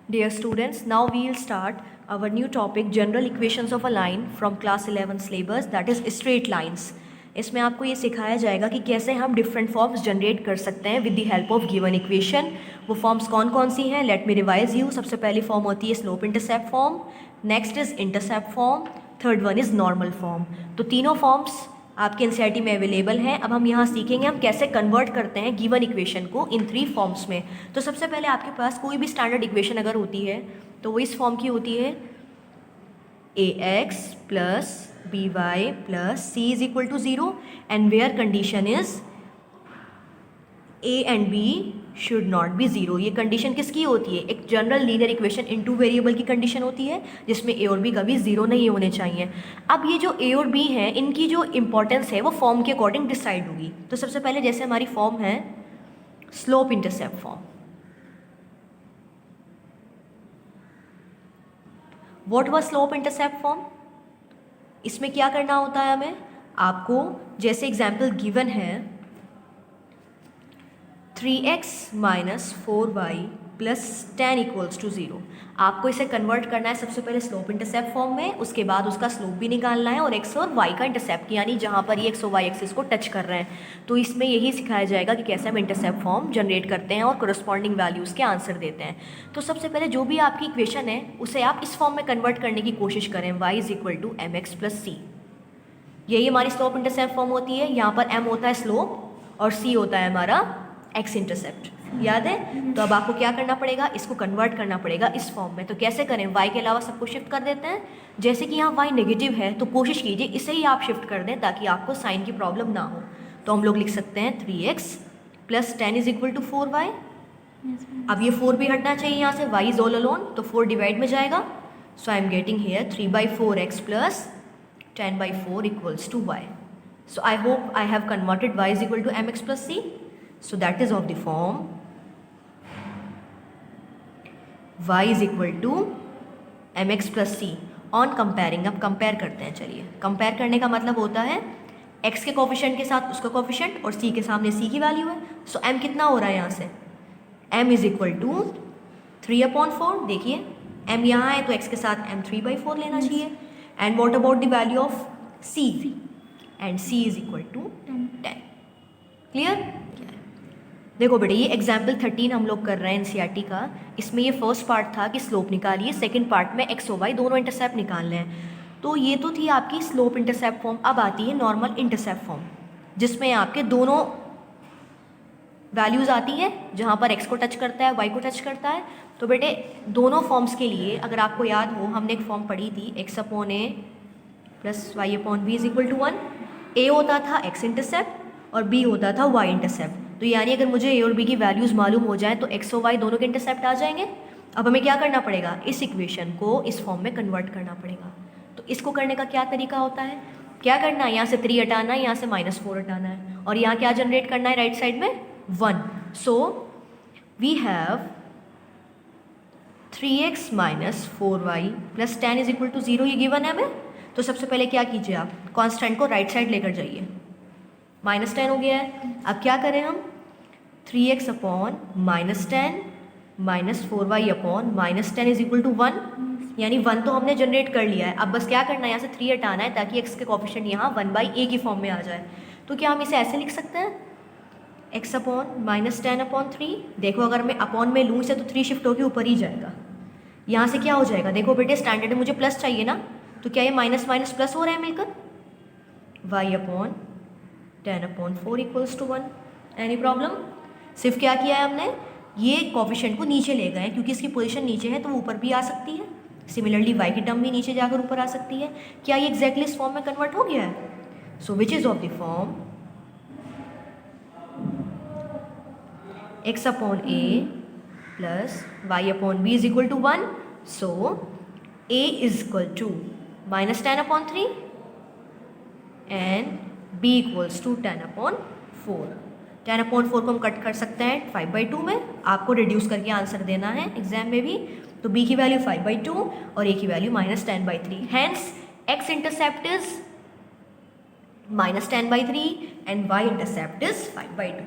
Dear students, now we will start our new topic general equations of a line from class 11 syllabus, that is straight lines. इसमें आपको ये सिखाया जाएगा कि कैसे हम डिफरेंट फॉर्म्स जनरेट कर सकते हैं with the help of given equation. वो फॉर्म्स कौन कौन सी हैं, लेट मी रिवाइज यू. सबसे पहली फॉर्म होती है slope intercept form, next is intercept form, third one is normal form. तो तीनों फॉर्म्स आपके एनसीईआरटी में अवेलेबल हैं. अब हम यहाँ सीखेंगे हम कैसे कन्वर्ट करते हैं गिवन इक्वेशन को इन 3 फॉर्म्स में. तो सबसे पहले आपके पास कोई भी स्टैंडर्ड इक्वेशन अगर होती है तो वो इस फॉर्म की होती है ax plus b y plus c is equal to 0 and where condition is a and b should not be 0. ये कंडीशन किसकी होती है? एक general linear equation in 2 variable की कंडीशन होती है जिसमें a और b कभी 0 नहीं होने चाहिए. अब ये जो a और b हैं इनकी जो इंपॉर्टेंस है वो फॉर्म के अकॉर्डिंग डिसाइड होगी. तो सबसे पहले जैसे हमारी फॉर्म है slope intercept form. What was slope intercept form? इसमें क्या करना होता है हमें, आपको जैसे एग्जाम्पल गिवन है 3x minus 4y plus 10 equals to 0. आपको इसे कन्वर्ट करना है सबसे पहले स्लोप इंटरसेप्ट फॉर्म में, उसके बाद उसका स्लोप भी निकालना है और x और y का इंटरसेप्ट, यानी जहाँ पर ये x और y एक्सिस को टच कर रहे हैं. तो इसमें यही सिखाया जाएगा कि कैसे हम इंटरसेप्ट फॉर्म जनरेट करते हैं और कोरस्पॉन्डिंग वैल्यूज़ के आंसर देते हैं. तो सबसे पहले जो भी आपकी इक्वेशन है उसे आप इस फॉर्म में कन्वर्ट करने की कोशिश करें, y is equal to M X plus C. यही हमारी स्लोप इंटरसेप्ट फॉर्म होती है. यहाँ पर m होता है स्लोप और c होता है हमारा x इंटरसेप्ट. याद है? तो अब आपको क्या करना पड़ेगा, इसको कन्वर्ट करना पड़ेगा इस फॉर्म में. तो कैसे करें, y के अलावा सबको शिफ्ट कर देते हैं. जैसे कि यहाँ y नेगेटिव है तो कोशिश कीजिए इसे ही आप शिफ्ट कर दें ताकि आपको साइन की प्रॉब्लम ना हो. तो हम लोग लिख सकते हैं 3x plus 10 is equal to 4y. अब ये 4 भी हटना चाहिए यहाँ से, y इज ऑल अलोन तो 4 डिवाइड में जाएगा. So I am getting here 3/4x plus 10/4 equals to y. So I hope I have converted y is equal to mx plus c. So that is of the form y is equal to mx plus c on comparing. अब compare करते हैं. चलिए, compare करने का मतलब होता है x के कोफिशिएंट के साथ उसका कोफिशिएंट और c के सामने c की वैल्यू है. सो m कितना हो रहा है यहाँ से, m इज इक्वल टू 3/4. देखिए m यहाँ है तो x के साथ m 3/4 लेना चाहिए. And what about the value of c? And c is equal to 10. Clear? देखो बेटे, ये एग्जाम्पल 13 हम लोग कर रहे हैं एनसीईआरटी का. इसमें ये फर्स्ट पार्ट था कि स्लोप निकालिए, सेकंड पार्ट में एक्स और वाई दोनों इंटरसेप्ट निकालने हैं. तो ये तो थी आपकी स्लोप इंटरसेप्ट फॉर्म. अब आती है नॉर्मल इंटरसेप्ट फॉर्म जिसमें आपके दोनों वैल्यूज़ आती हैं जहाँ पर एक्स को टच करता है वाई को टच करता है. तो बेटे दोनों फॉर्म्स के लिए अगर आपको याद हो हमने एक फॉर्म पढ़ी थी x upon a plus y upon b is equal to 1. A होता था एक्स इंटरसेप्ट और बी होता था वाई इंटरसेप्ट. तो यानी अगर मुझे ए और बी की वैल्यूज़ मालूम हो जाए तो एक्स और वाई दोनों के इंटरसेप्ट आ जाएंगे. अब हमें क्या करना पड़ेगा, इस इक्वेशन को इस फॉर्म में कन्वर्ट करना पड़ेगा. तो इसको करने का क्या तरीका होता है, क्या करना है, यहाँ से 3 हटाना है, यहाँ से -4 हटाना है और यहाँ क्या जनरेट करना है राइट साइड में 1. So we have 3x minus 4y plus 10 is equal to 0. ये गिवन है हमें. तो सबसे पहले क्या कीजिए, आप कांस्टेंट को राइट साइड लेकर जाइए. -10 हो गया है. अब क्या करें हम, 3x upon -10 minus 4y upon -10 is equal to 1. यानी 1 तो हमने जनरेट कर लिया है. अब बस क्या करना है, यहाँ से 3 हटाना है ताकि x के कोफिशिएंट यहाँ 1/a की फॉर्म में आ जाए. तो क्या हम इसे ऐसे लिख सकते हैं, x अपॉन -10 अपॉन 3. देखो अगर मैं अपॉन में लूँ इसे तो 3 शिफ्ट होकर ऊपर ही जाएगा. यहाँ से क्या हो जाएगा, देखो बेटे स्टैंडर्ड में मुझे प्लस चाहिए ना, तो क्या ये माइनस माइनस प्लस हो रहा है मिलकर. y upon 10/4 equals to 1. Any problem? सिर्फ क्या किया है हमने, ये कोफिशिएंट को नीचे ले गए क्योंकि इसकी पोजीशन नीचे है तो वो ऊपर भी आ सकती है. सिमिलरली y की टर्म भी नीचे जाकर ऊपर आ सकती है. क्या ये एग्जैक्टली इस फॉर्म में कन्वर्ट हो गया है? So which is of the form x upon a plus y upon b is equal to 1. So a is equal to -10/3 and b equals to 10/4. 10/4 को हम कट कर सकते हैं 5/2 में. आपको रिड्यूस करके आंसर देना है एग्जाम में भी. तो b की वैल्यू 5/2 और a की value -10/3. Hence x intercept is -10/3 and y intercept is 5/2.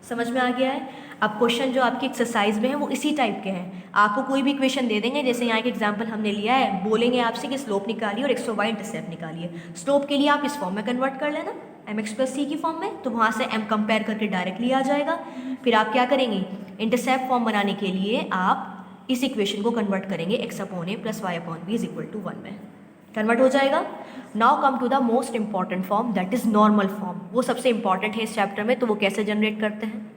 समझ में आ गया है। अब क्वेश्चन जो आपकी एक्सरसाइज में है वो इसी टाइप के हैं। आपको कोई भी इक्वेशन दे देंगे, जैसे यहाँ एक एग्जांपल हमने लिया है, बोलेंगे आपसे कि स्लोप निकालिए और x और y इंटरसेप्ट निकालिए। स्लोप के लिए आप इस फॉर्म में कन्वर्ट कर लेना mx प्लस सी की फॉर्म में, तो वहाँ से m कंपेयर करके डायरेक्टली आ जाएगा। फिर आप क्या करेंगे, इंटरसेप्ट फॉर्म बनाने के लिए आप इस इक्वेशन को कन्वर्ट करेंगे x upon a plus y upon b is equal to 1 में, कन्वर्ट हो जाएगा। Now come to the most important form, that is normal form. वो सबसे इंपॉर्टेंट है इस चैप्टर में, तो वो कैसे जनरेट करते हैं।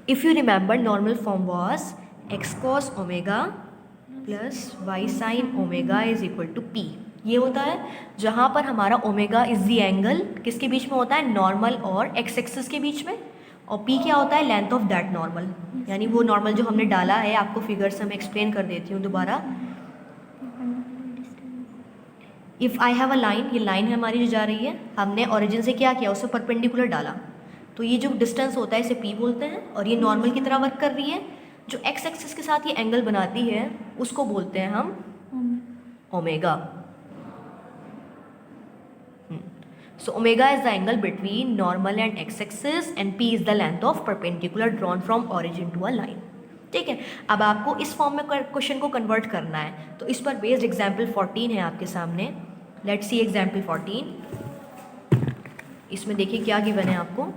If you remember, normal form was x cos omega plus y sine omega is equal to p. ये होता है जहाँ पर हमारा ओमेगा इज दी एंगल किसके बीच में होता है, नॉर्मल और एक्स एक्सिस के बीच में, और पी क्या होता है, लेंथ ऑफ दैट नॉर्मल, यानी वो नॉर्मल जो हमने डाला है। आपको फिगर्स में एक्सप्लेन कर देती हूँ दोबारा। If I have a line, ये लाइन है हमारी जो जा रही है, हमने ओरिजिन से क्या किया, उसे परपेंडिकुलर डाला, तो ये जो डिस्टेंस होता है इसे p बोलते हैं, और ये नॉर्मल की तरह वर्क कर रही है। जो x एक्सिस के साथ ये एंगल बनाती है उसको बोलते हैं हम omega. So omega is the angle between normal and x axis and p is the length of perpendicular drawn from origin to a line. ठीक है, अब आपको इस फॉर्म में क्वेश्चन को कन्वर्ट करना है, तो इस पर बेस्ड एग्जाम्पल 14 है आपके सामने। Let's see example 14। इसमें देखिए क्या गिवन है आपको,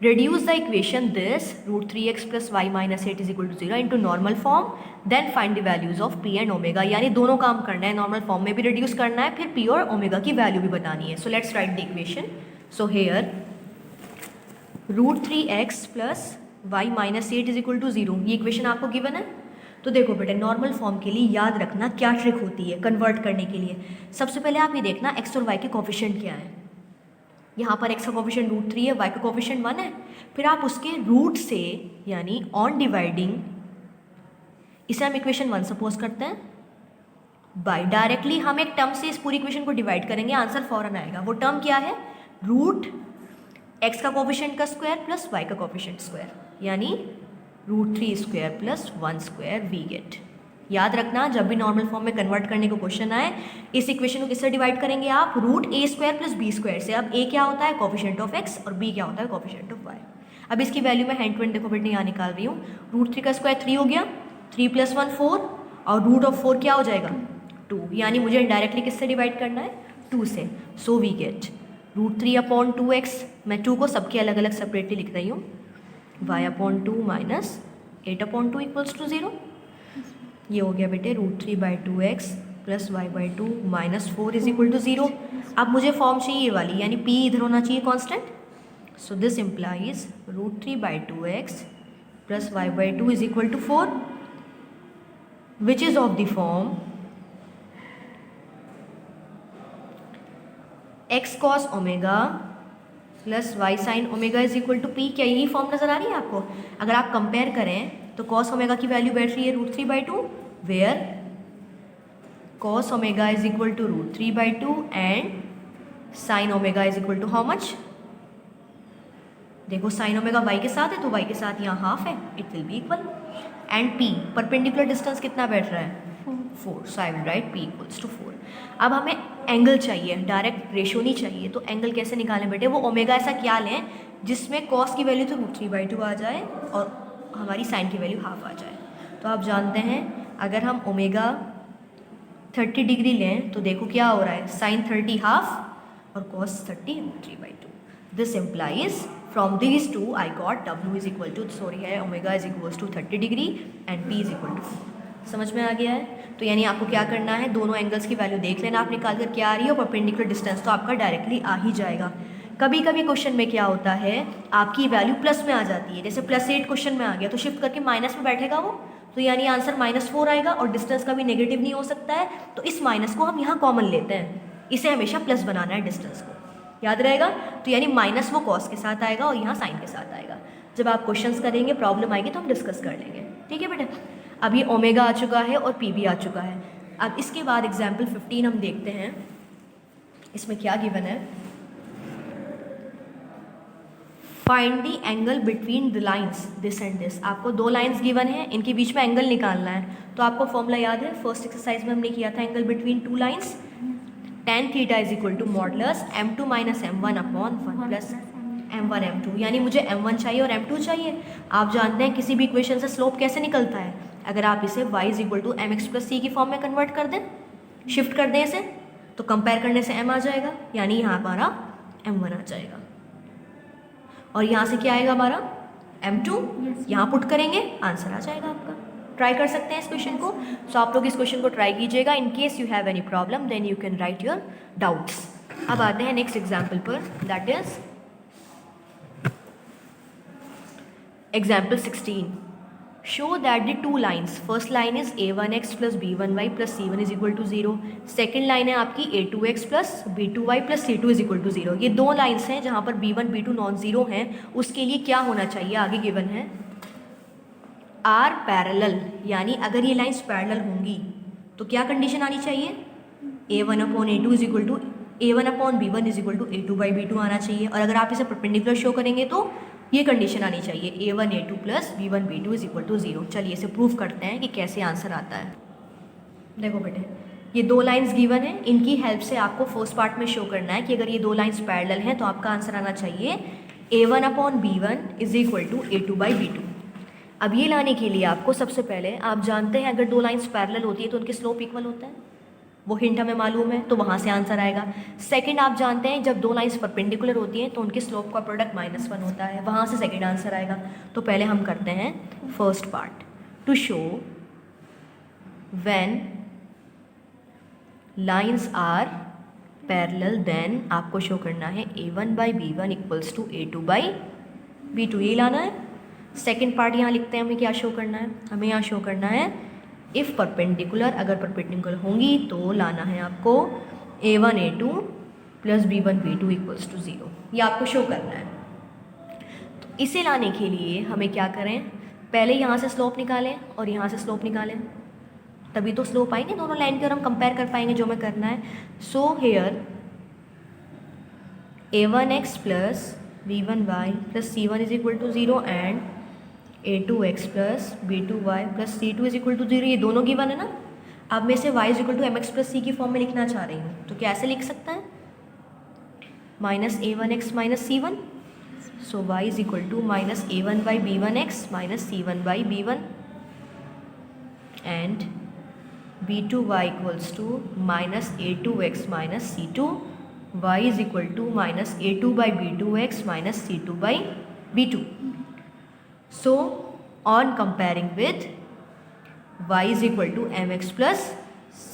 reduce the equation this root 3x plus y minus 8 is equal to 0 into normal form, then find the values of p and omega। यानी दोनों काम करना है, नॉर्मल फॉर्म में भी रिड्यूस करना है, फिर p और ओमेगा की वैल्यू भी बतानी है। So let's write the equation. So here root 3x plus y minus 8 is equal to 0, ये इक्वेशन आपको गिवन है। तो देखो बेटे, नॉर्मल फॉर्म के लिए याद रखना क्या ट्रिक होती है कन्वर्ट करने के लिए। सबसे पहले आप ये देखना x और y के कोफिशिएंट क्या है। यहाँ पर x का कोफिशिएंट रूट 3 है, y का कोफिशिएंट 1 है। फिर आप उसके रूट से, यानी ऑन डिवाइडिंग, इसे हम इक्वेशन 1 सपोज करते हैं, बाय डायरेक्टली हम एक टर्म से इस पूरी इक्वेशन को डिवाइड करेंगे, आंसर फौरन आएगा। वो टर्म क्या है, रूट x का कोफिशिएंट का स्क्वायर प्लस y का कोफिशिएंट स्क्वायर, यानी root 3 square plus 1 square we get. याद रखना, जब भी नॉर्मल फॉर्म में कन्वर्ट करने को क्वेश्चन आए, इस इक्वेशन को किससे डिवाइड करेंगे आप, रूट ए स्क्वायर प्लस बी स्क्वायर से। अब a क्या होता है, कोफिशिएंट ऑफ x, और b क्या होता है, कोफिशिएंट ऑफ y। अब इसकी वैल्यू मैं हैंड टू हैंड देखो बेटे यहाँ निकाल रही हूँ। रूट 3 का स्क्वायर 3 हो गया, 3 प्लस 1 4, और रूट ऑफ 4 क्या हो जाएगा 2, यानी मुझे डायरेक्टली किससे डिवाइड करना है, 2 से। So we get root 3 upon 2x, मैं 2 को सबके अलग अलग सेपरेटली लिख रही हूँ, y upon 2 minus 8 upon 2 equals to 0। ये हो गया बेटे root 3 by 2x plus y by 2 minus 4 is equal to 0। अब मुझे फॉर्म चाहिए ये वाली, यानी p इधर होना चाहिए constant. So this implies root 3 by 2x plus y by 2 is equal to 4, which is of the form x cos omega plus y sine omega is equal to p। क्या यही form नजर आ रही है आपको। अगर आप कंपेयर करें तो कॉस ओमेगा की वैल्यू बैठ रही है root 3 by 2, where cos omega is equal to root 3 by 2 and sine omega is equal to how much. देखो साइन ओमेगा y के साथ है, तो y के साथ यहाँ हाफ है, it will be equal. And p perpendicular distance कितना बैठ रहा है 4, so I will write p equals to 4। अब हमें एंगल चाहिए, डायरेक्ट रेशियो नहीं चाहिए, तो एंगल कैसे निकालें बेटे, वो ओमेगा ऐसा क्या लें जिसमें कॉस की वैल्यू तो रूट 3 बाई 2 आ जाए और हमारी साइन की वैल्यू हाफ आ जाए। तो आप जानते हैं अगर हम ओमेगा 30 डिग्री लें तो देखो क्या हो रहा है, साइन 30 हाफ और cos 30 root 3 by 2। This implies from this to I got w is equal to, sorry है, omega is equal to 30 degree and p is equal to 4। समझ में आ गया है। तो यानी आपको क्या करना है, दोनों एंगल्स की वैल्यू देख लेना आप निकाल कर क्या आ रही है, और परपेंडिकुलर डिस्टेंस तो आपका डायरेक्टली आ ही जाएगा। कभी कभी क्वेश्चन में क्या होता है, आपकी वैल्यू प्लस में आ जाती है, जैसे +8 क्वेश्चन में आ गया तो शिफ्ट करके माइनस में बैठेगा वो, तो यानी आंसर -4 आएगा, और डिस्टेंस का भी नेगेटिव नहीं हो सकता है, तो इस माइनस को हम यहाँ कॉमन लेते हैं, इसे हमेशा प्लस बनाना है डिस्टेंस को, याद रहेगा। तो यानी माइनस वो कॉस के साथ आएगा और यहाँ साइन के साथ आएगा। जब आप क्वेश्चंस करेंगे, प्रॉब्लम आएगी तो हम डिस्कस कर लेंगे, ठीक है बेटा। अब ये ओमेगा आ चुका है और p भी आ चुका है। अब इसके बाद एग्जाम्पल 15 हम देखते हैं, इसमें क्या गिवन है, find the angle between the lines this and this. आपको दो लाइन्स गिवन है, इनके बीच में एंगल निकालना है। तो आपको फॉर्मूला याद है, फर्स्ट एक्सरसाइज में हमने किया था angle between two lines, tan theta is equal to modulus m2 minus m1 upon 1 plus m1 m2, यानी मुझे m1 चाहिए और m2 चाहिए। आप जानते हैं किसी भी इक्वेशन से स्लोप कैसे निकलता है, अगर आप इसे y = mx + c की फॉर्म में कन्वर्ट कर दें, शिफ्ट कर दें इसे, तो कंपेयर करने से m आ जाएगा, यानी यहाँ हमारा m1 आ जाएगा। और यहाँ से क्या आएगा हमारा m2, यहाँ पुट करेंगे आंसर आ जाएगा आपका। ट्राई कर सकते हैं इस क्वेश्चन को। सो आप लोग इस क्वेश्चन को ट्राई कीजिएगा। In case you have any problem then you can write your doubts. अब आते हैं नेक्स्ट एग्जाम्पल पर, that is example 16। Show that the two lines, first line is a1x + b1y + c1 = 0। Second line है आपकी a2x + b2y + c2 = 0। ये दो lines हैं जहाँ पर b1 b2 नॉन ज़ीरो हैं। उसके लिए क्या होना चाहिए, आगे गिवन है आर पैरेलल, यानी अगर ये लाइन्स पैरेलल होंगी तो क्या कंडीशन आनी चाहिए, a1/a2 = a1/b1 = a2/b2 आना चाहिए। और अगर आप इसे परपेंडिकुलर शो करेंगे तो ये कंडीशन आनी चाहिए a1a2 + b1b2 = 0। चलिए इसे प्रूव करते हैं कि कैसे आंसर आता है। देखो बेटे, ये दो लाइंस गिवन है, इनकी हेल्प से आपको फर्स्ट पार्ट में शो करना है कि अगर ये दो लाइंस पैरेलल हैं तो आपका आंसर आना चाहिए a1/b1 = a2/b2। अब ये लाने के लिए आपको सबसे पहले, आप जानते हैं अगर दो लाइंस पैरेलल होती है तो उनके स्लोप इक्वल होता है, वो हिंट हमें मालूम है, तो वहाँ से आंसर आएगा। सेकंड, आप जानते हैं जब दो लाइंस परपेंडिकुलर होती हैं तो उनके स्लोप का प्रोडक्ट -1 होता है, वहाँ से सेकंड आंसर आएगा। तो पहले हम करते हैं first part. To show when lines are parallel then आपको शो करना है a1/b1 = a2/b2, ये लाना है। सेकेंड पार्ट यहाँ लिखते हैं, हमें क्या शो करना है, हमें यहाँ शो करना है इफ़ परपेंडिकुलर, अगर परपेंडिकुलर होंगी तो लाना है आपको a1a2 + b1b2 = 0, ये आपको शो करना है। तो इसे लाने के लिए हमें क्या करें, पहले यहाँ से स्लोप निकालें और यहाँ से स्लोप निकालें, तभी तो स्लोप आएंगे दोनों लाइन के और हम कंपेयर कर पाएंगे जो हमें करना है। So here a1x + b1y + c1 = 0 and a2x + b2y + c2 = 0, ये दोनों गिवन है ना। अब मैं इसे y = mx + c की फॉर्म में लिखना चाह रही हूँ, तो कैसे लिख सकता है, -a1x - c1, so y = -a1/b1x - c1/b1 and b2y = -a2x - c2, y = -a2/b2x - c2/b2। So on comparing with y = mx + c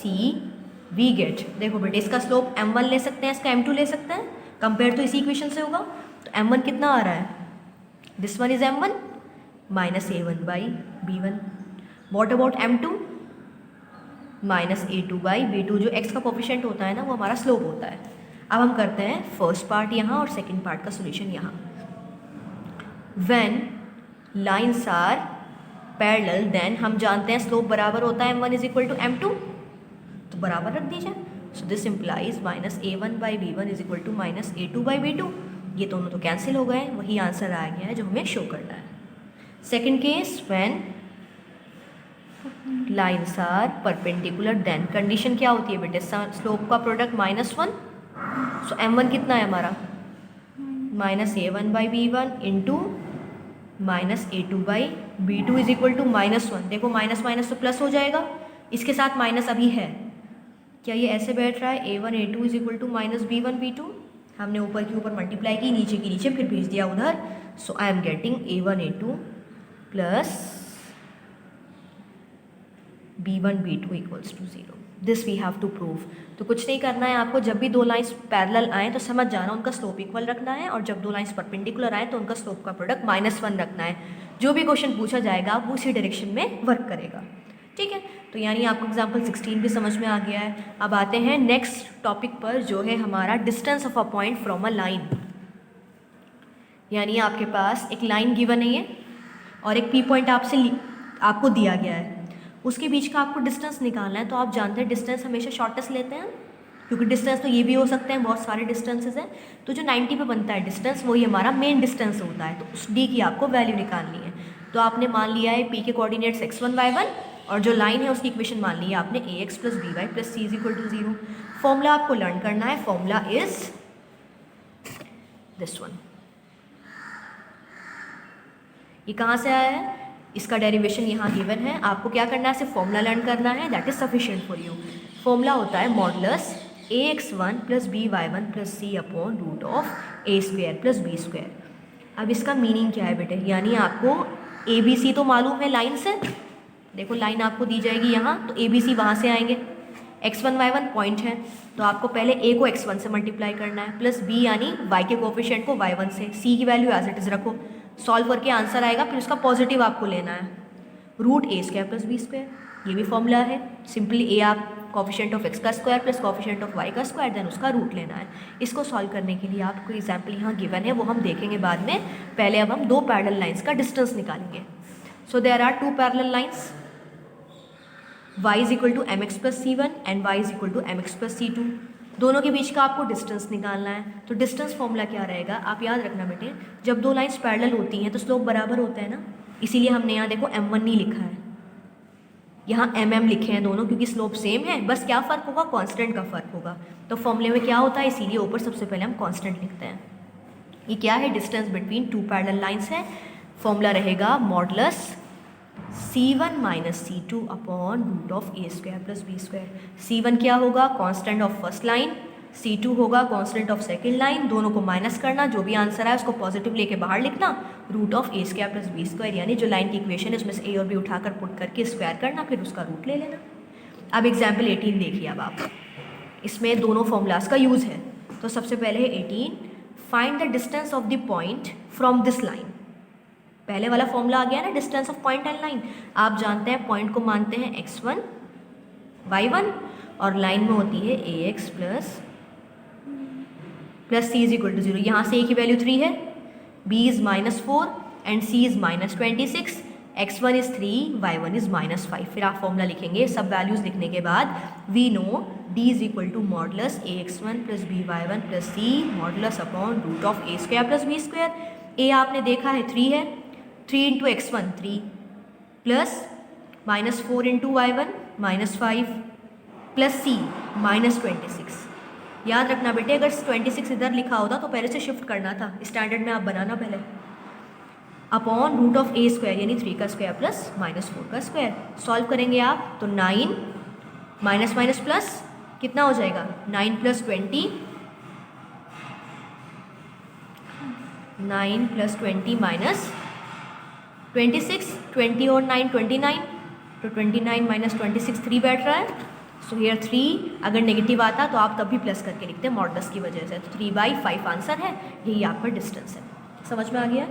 we get, देखो बेटे इसका स्लोप m1 ले सकते हैं, इसका m2 ले सकते हैं, कंपेयर तो इसी इक्वेशन से होगा। तो m1 कितना आ रहा है, this one is m1 -a1/b1। What about m2 -a2/b2, जो x का कोफिशिएंट होता है ना वो हमारा स्लोप होता है। अब हम करते हैं फर्स्ट पार्ट यहाँ और सेकेंड पार्ट का सोल्यूशन यहाँ। When lines are parallel then हम जानते हैं स्लोप बराबर होता है m1 = m2, तो बराबर रख दीजिए। सो दिस इम्प्लाइज -a1/b1 = -a2/b2, ये दोनों तो कैंसिल हो गए, वही आंसर आ गया है जो हमें शो करना है। Second case, when lines are perpendicular then condition क्या होती है बेटे, स्लोप का प्रोडक्ट -1। सो m1 कितना है हमारा, -a1/b1 × -a2/b2 = -1। देखो माइनस माइनस तो प्लस हो जाएगा, इसके साथ माइनस अभी है, क्या ये ऐसे बैठ रहा है, a1a2 = -b1b2, हमने ऊपर की ऊपर मल्टीप्लाई की, नीचे की नीचे, फिर भेज दिया उधर। So I am getting a1a2 + b1b2 = 0। This we have to prove. तो कुछ नहीं करना है आपको, जब भी दो लाइंस पैरेलल आएँ तो समझ जाना उनका स्लोप इक्वल रखना है, और जब दो लाइंस परपेंडिकुलर आएँ तो उनका स्लोप का प्रोडक्ट -1 रखना है। जो भी क्वेश्चन पूछा जाएगा वो उसी डायरेक्शन में वर्क करेगा, ठीक है। तो यानी आपको एग्जाम्पल 16 भी समझ में आ गया है। अब आते हैं नेक्स्ट टॉपिक पर, जो है हमारा distance of a point from a line. यानी आपके पास एक लाइन गिवन है और एक पी पॉइंट आपको दिया गया है, उसके बीच का आपको डिस्टेंस निकालना है। तो आप जानते हैं डिस्टेंस हमेशा शॉर्टेस्ट लेते हैं, क्योंकि डिस्टेंस तो ये भी हो सकते हैं, बहुत सारे डिस्टेंसेस हैं। तो जो 90 पे बनता है डिस्टेंस, वही हमारा मेन डिस्टेंस होता है। तो उस डी की आपको वैल्यू निकालनी है। तो आपने मान लिया है पी के कोऑर्डिनेट्स x1 y1, और जो लाइन है उसकी इक्वेशन मान ली है आपने ax + by + c = 0। फॉर्मूला आपको लर्न करना है, फॉर्मूला इज दिस वन, ये कहाँ से आया है? इसका डेरिवेशन यहाँ गिवन है, आपको क्या करना है, सिर्फ फॉर्मूला लर्न करना है, that is sufficient for you. Formula होता है modulus ax1 plus by1 plus c upon root of a square plus b square. अब इसका मीनिंग क्या है बेटे, यानी आपको ए बी सी तो मालूम है लाइन से, देखो लाइन आपको दी जाएगी यहाँ, तो ए बी सी वहाँ से आएंगे, x1 y1 पॉइंट है, तो आपको पहले a को x1 से मल्टीप्लाई करना है, प्लस b यानी y के कोफिशिएंट को y1 से, c की वैल्यू एज इट इज़ रखो, सॉल्व करके आंसर आएगा, फिर उसका पॉजिटिव आपको लेना है, root a square plus b square, ये भी फॉर्मूला है। सिंपली a आप कोफिशिएंट ऑफ x का square plus coefficient of y का स्क्वायर, देन उसका रूट लेना है। इसको सॉल्व करने के लिए आपको एग्जाम्पल यहाँ गिवन है, वो हम देखेंगे बाद में, पहले अब हम दो पैरेलल लाइन्स का डिस्टेंस निकालेंगे। So there are two parallel lines, y is equal to mx plus c1 and y is equal to mx plus c2, दोनों के बीच का आपको डिस्टेंस निकालना है। तो डिस्टेंस फॉर्मूला क्या रहेगा, आप याद रखना बेटे, जब दो लाइन्स पैरेलल होती हैं तो स्लोप बराबर होता है ना, इसीलिए हमने यहाँ देखो m1 नहीं लिखा है, यहाँ mm लिखे हैं दोनों, क्योंकि स्लोप सेम है, बस क्या फ़र्क होगा, कांस्टेंट का फ़र्क होगा। तो फॉर्मूले में क्या होता है, इसीलिए ऊपर सबसे पहले हम कांस्टेंट लिखते हैं। ये क्या है, distance between two parallel lines है। फॉर्मूला रहेगा modulus c1 minus c2 upon root of a square plus b square. c1 क्या होगा, constant of first line, c2 होगा कांस्टेंट ऑफ सेकंड लाइन, दोनों को माइनस करना, जो भी आंसर आए उसको पॉजिटिव लेके बाहर लिखना, root of a square plus b square, यानी जो लाइन की इक्वेशन है उसमें से a और b उठाकर पुट करके स्क्वायर करना, फिर उसका रूट ले लेना। अब एग्जाम्पल 18 देखिए, अब आप इसमें दोनों फॉर्मूलाज का यूज़ है। तो सबसे पहले है 18, find the distance of the point from this line. पहले वाला फॉर्मूला आ गया ना, distance of point and line, आप जानते हैं पॉइंट को मानते हैं x1 y1 और लाइन में होती है ax plus c is equal to 0। यहाँ से a की वैल्यू 3 है, b is -4 and c is -26, x1 is 3, y1 is -5। फिर आप फॉर्मूला लिखेंगे, सब वैल्यूज़ लिखने के बाद we know d is equal to modulus ax1 plus by1 plus c modulus upon root of a square plus b square. a आपने देखा है 3 है, 3 into x1 3 plus -4 into y1 -5 plus c -26। याद रखना बेटे, अगर 26 इधर लिखा होता तो पहले से शिफ्ट करना था, स्टैंडर्ड में आप बनाना पहले, upon root of a square यानी 3 का स्क्वायर प्लस -4 का स्क्वायर। सॉल्व करेंगे आप तो 9 माइनस माइनस प्लस कितना हो जाएगा, 9 प्लस 20, 9 प्लस 20 माइनस 26, 20 और 9 29, तो 29 माइनस 26 3 बैठ रहा है। सो हियर 3 अगर नेगेटिव आता तो आप तब भी प्लस करके लिखते हैं मॉडुलस की वजह से, तो 3/5 आंसर है, यही आपका डिस्टेंस है। समझ में आ गया।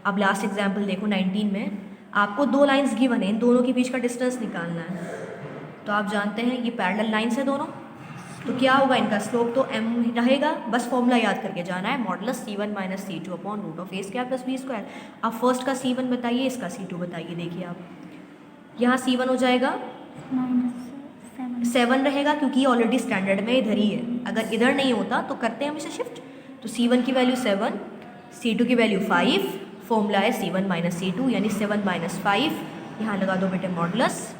अब लास्ट एग्जाम्पल देखो 19 में, आपको दो लाइंस गिवन है, इन दोनों के बीच का डिस्टेंस निकालना है। तो आप जानते हैं ये पैरेलल लाइंस है दोनों, तो क्या होगा, इनका स्लोप तो m रहेगा, बस फॉर्मूला याद करके जाना है, modulus c1 minus c2 upon root of a square plus b square. अब फर्स्ट का c1 बताइए, इसका c2 बताइए। देखिए आप यहाँ c1 हो जाएगा -7 रहेगा, क्योंकि ऑलरेडी स्टैंडर्ड में इधर ही है, अगर इधर नहीं होता तो करते हैं हम इसे शिफ्ट। तो c1 की वैल्यू 7, c2 की वैल्यू 5, फॉर्मूला है c1 माइनस c2 यानी 7 माइनस 5, यहाँ लगा दो बेटे modulus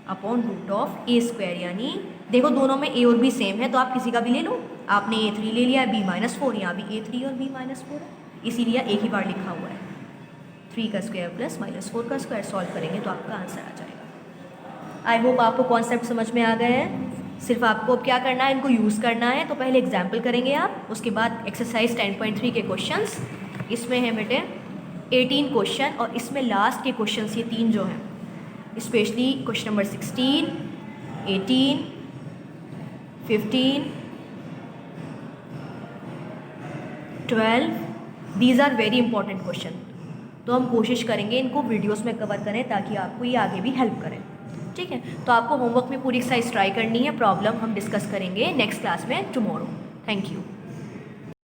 upon root of a square, यानी देखो दोनों में a और b सेम है तो आप किसी का भी ले लो, आपने a3 ले लिया है, b -4, यहाँ भी a3 और b -4 है, इसीलिए एक ही बार लिखा हुआ है, 3 का स्क्वायर प्लस -4 का स्क्वायर। सॉल्व करेंगे तो आपका आंसर आ जाएगा। आई होप आपको कॉन्सेप्ट समझ में आ गए हैं। सिर्फ आपको अब क्या करना है, इनको यूज़ करना है। तो पहले एग्जाम्पल करेंगे आप, उसके बाद एक्सरसाइज 10.3 के क्वेश्चंस। इसमें है बेटे 18 क्वेश्चन और इसमें लास्ट के क्वेश्चंस ये 3 जो हैं, specially question number 16, 18, 15, 12, these are very important question. तो हम कोशिश करेंगे इनको वीडियोस में कवर करें ताकि आपको ये आगे भी हेल्प करें, ठीक है। तो आपको होमवर्क में पूरी एक्सरसाइज ट्राई करनी है, प्रॉब्लम हम डिस्कस करेंगे नेक्स्ट क्लास में टुमारो। Thank you.